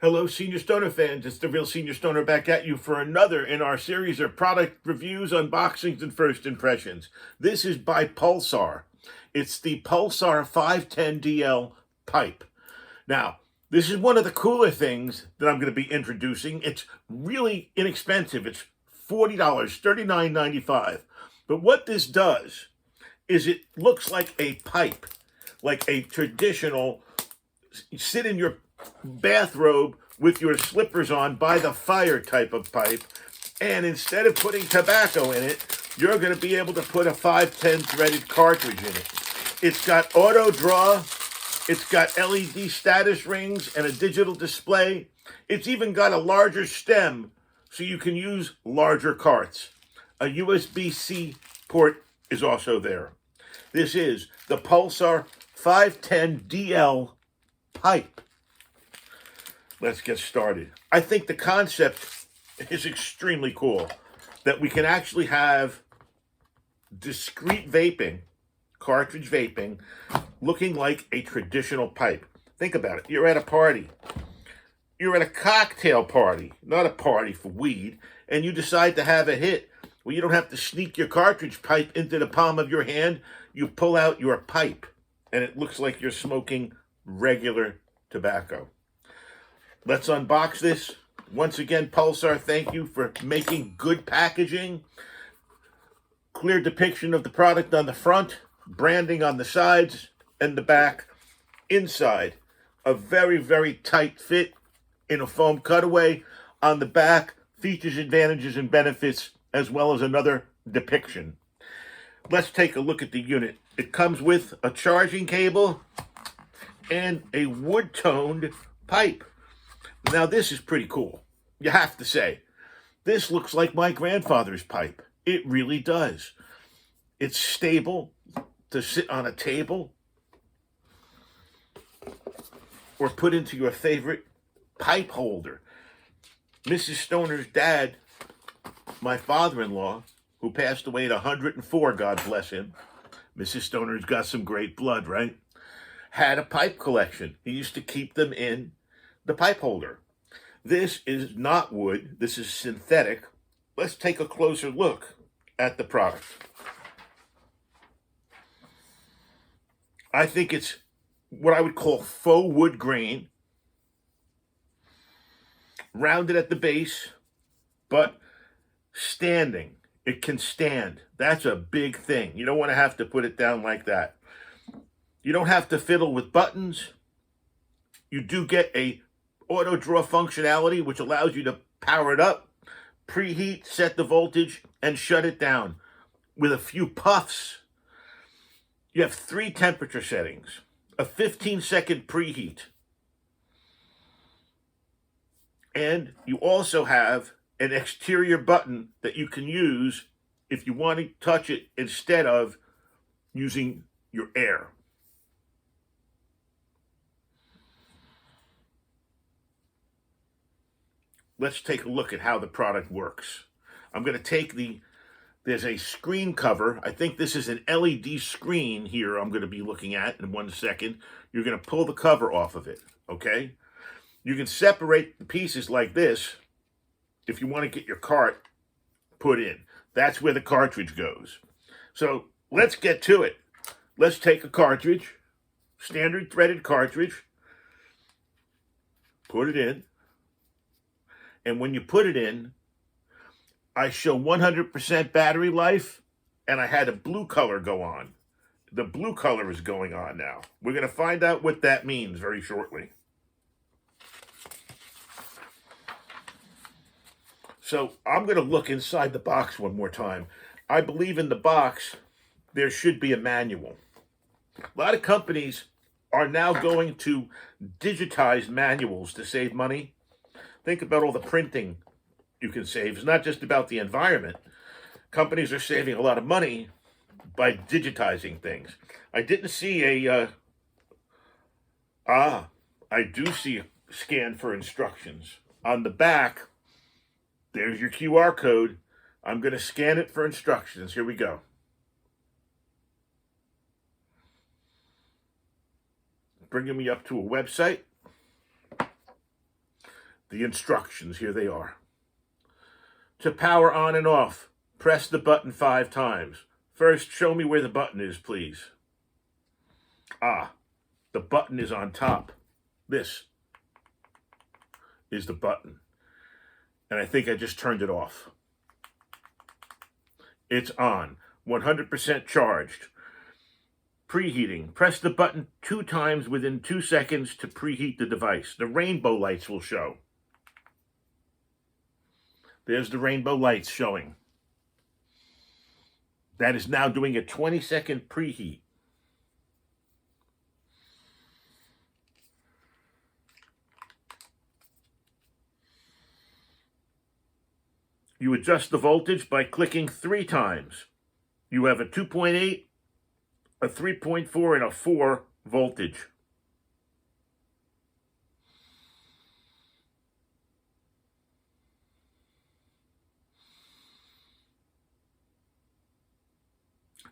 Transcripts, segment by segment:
Hello, Senior Stoner fans. It's the Real Senior Stoner back at you for another in our series of product reviews, unboxings, and first impressions. This is by Pulsar. It's the Pulsar 510DL pipe. Now, this is one of the cooler things that I'm going to be introducing. It's really inexpensive. It's $40, $39.95. But what this does is it looks like a pipe, like a traditional sit in your bathrobe with your slippers on by the fire type of pipe. And instead of putting tobacco in it, you're going to be able to put a 510 threaded cartridge in it. It's got auto draw. It's got LED status rings and a digital display. It's even got a larger stem so you can use larger carts. A USB-C port is also there. This is the Pulsar 510DL pipe. Let's get started. I think the concept is extremely cool, that we can actually have discreet vaping, cartridge vaping, looking like a traditional pipe. Think about it. You're at a party. You're at a cocktail party, not a party for weed, and you decide to have a hit. Well, you don't have to sneak your cartridge pipe into the palm of your hand. You pull out your pipe, and it looks like you're smoking regular tobacco. Let's unbox this. Once again, Pulsar, thank you for making good packaging. Clear depiction of the product on the front, branding on the sides and the back. Inside, a very, very tight fit in a foam cutaway. On the back, features, advantages, and benefits, as well as another depiction. Let's take a look at the unit. It comes with a charging cable and a wood-toned pipe. Now, this is pretty cool. You have to say, this looks like my grandfather's pipe. It really does. It's stable to sit on a table or put into your favorite pipe holder. Mrs. Stoner's dad, my father-in-law, who passed away at 104, God bless him. Mrs. Stoner's got some great blood, right? Had a pipe collection. He used to keep them in the pipe holder. This is not wood. This is synthetic. Let's take a closer look at the product. I think it's what I would call faux wood grain, rounded at the base, but standing. It can stand. That's a big thing. You don't want to have to put it down like that. You don't have to fiddle with buttons. You do get a auto draw functionality, which allows you to power it up, preheat, set the voltage, and shut it down with a few puffs. You have 3 temperature settings, a 15-second preheat, and you also have an exterior button that you can use if you want to touch it instead of using your air. Let's take a look at how the product works. I'm going to take there's a screen cover. I think this is an LED screen here I'm going to be looking at in 1 second. You're going to pull the cover off of it, okay? You can separate the pieces like this if you want to get your cart put in. That's where the cartridge goes. So let's get to it. Let's take a cartridge, standard threaded cartridge, put it in. And when you put it in, I show 100% battery life, and I had a blue color go on. The blue color is going on now. We're going to find out what that means very shortly. So I'm going to look inside the box one more time. I believe in the box, there should be a manual. A lot of companies are now going to digitize manuals to save money. Think about all the printing you can save. It's not just about the environment. Companies are saving a lot of money by digitizing things. I didn't see I do see a scan for instructions. On the back, there's your QR code. I'm going to scan it for instructions. Here we go. Bringing me up to a website. The instructions, here they are. To power on and off, press the button 5 times. First, show me where the button is, please. Ah, the button is on top. This is the button. And I think I just turned it off. It's on, 100% charged. Preheating. Press the button 2 times within 2 seconds to preheat the device. The rainbow lights will show. There's the rainbow lights showing. That is now doing a 20-second preheat. You adjust the voltage by clicking 3 times. You have a 2.8, a 3.4, and a 4 voltage.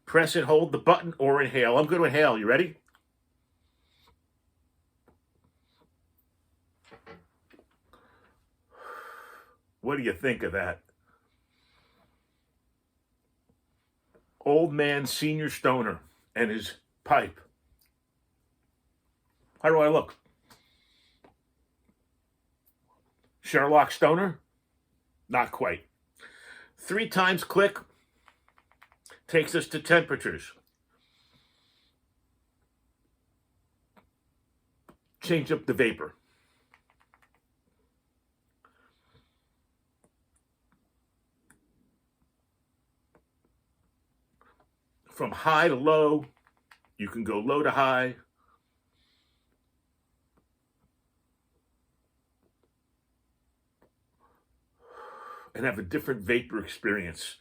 Press and hold the button or inhale. I'm going to inhale. You ready? What do you think of that? Old man senior stoner and his pipe. How do I look? Sherlock Stoner? Not quite. 3 times click takes us to temperatures. Change up the vapor. From high to low, you can go low to high. And have a different vapor experience.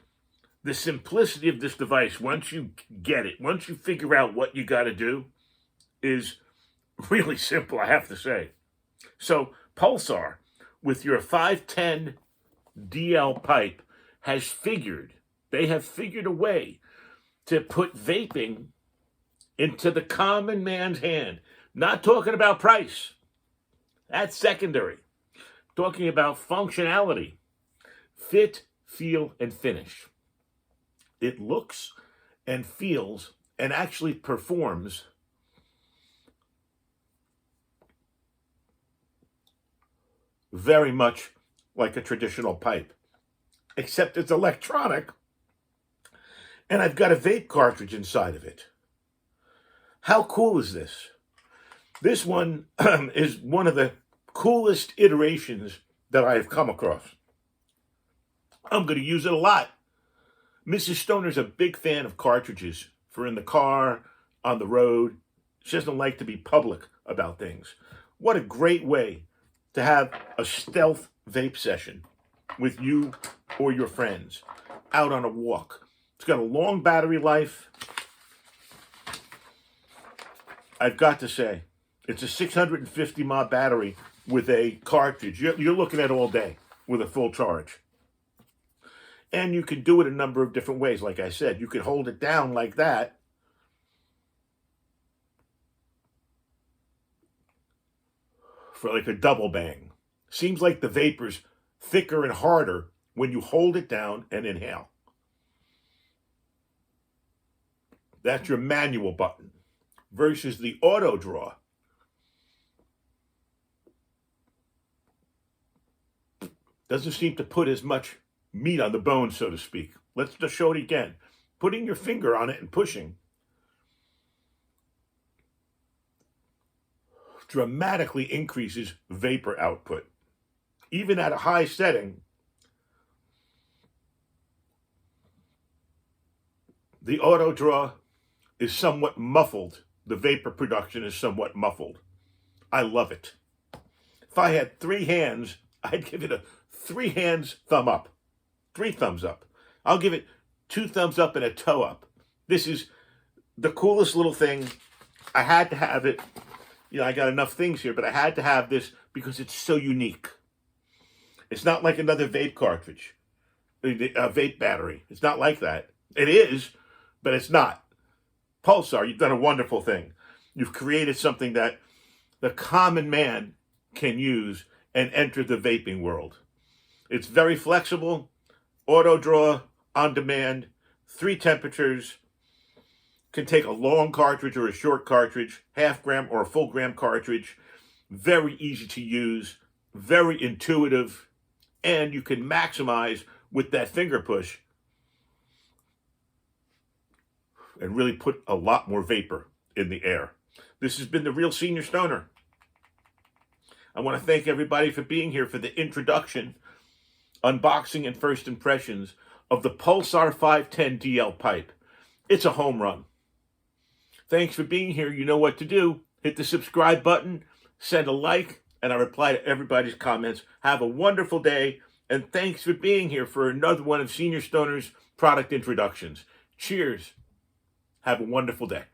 The simplicity of this device, once you get it, once you figure out what you got to do, is really simple, I have to say. So Pulsar, with your 510 DL pipe, they have figured a way to put vaping into the common man's hand. Not talking about price. That's secondary. Talking about functionality. Fit, feel, and finish. It looks and feels and actually performs very much like a traditional pipe, except it's electronic, and I've got a vape cartridge inside of it. How cool is this? This one is one of the coolest iterations that I have come across. I'm going to use it a lot. Mrs. Stoner's a big fan of cartridges for in the car, on the road. She doesn't like to be public about things. What a great way to have a stealth vape session with you or your friends out on a walk. It's got a long battery life. I've got to say, it's a 650 mAh battery with a cartridge. You're looking at all day with a full charge. And you can do it a number of different ways. Like I said, you can hold it down like that. For like a double bang. Seems like the vapor's thicker and harder when you hold it down and inhale. That's your manual button versus the auto draw. Doesn't seem to put as much meat on the bone, so to speak. Let's just show it again. Putting your finger on it and pushing dramatically increases vapor output. Even at a high setting, the auto draw is somewhat muffled. The vapor production is somewhat muffled. I love it. If I had 3 hands, I'd give it a 3 hands thumb up. 3 thumbs up. I'll give it 2 thumbs up and a toe up. This is the coolest little thing. I had to have it. You know, I got enough things here, but I had to have this because it's so unique. It's not like another vape cartridge, a vape battery. It's not like that. It is, but it's not. Pulsar, you've done a wonderful thing. You've created something that the common man can use and enter the vaping world. It's very flexible, auto draw, on demand, 3 temperatures, can take a long cartridge or a short cartridge, half-gram or a full-gram cartridge. Very easy to use, very intuitive, and you can maximize with that finger push and really put a lot more vapor in the air. This has been The Real Senior Stoner. I want to thank everybody for being here for the introduction, unboxing, and first impressions of the Pulsar 510 DL pipe. It's a home run. Thanks for being here. You know what to do. Hit the subscribe button, send a like, and I reply to everybody's comments. Have a wonderful day, and thanks for being here for another one of Senior Stoner's product introductions. Cheers. Have a wonderful day.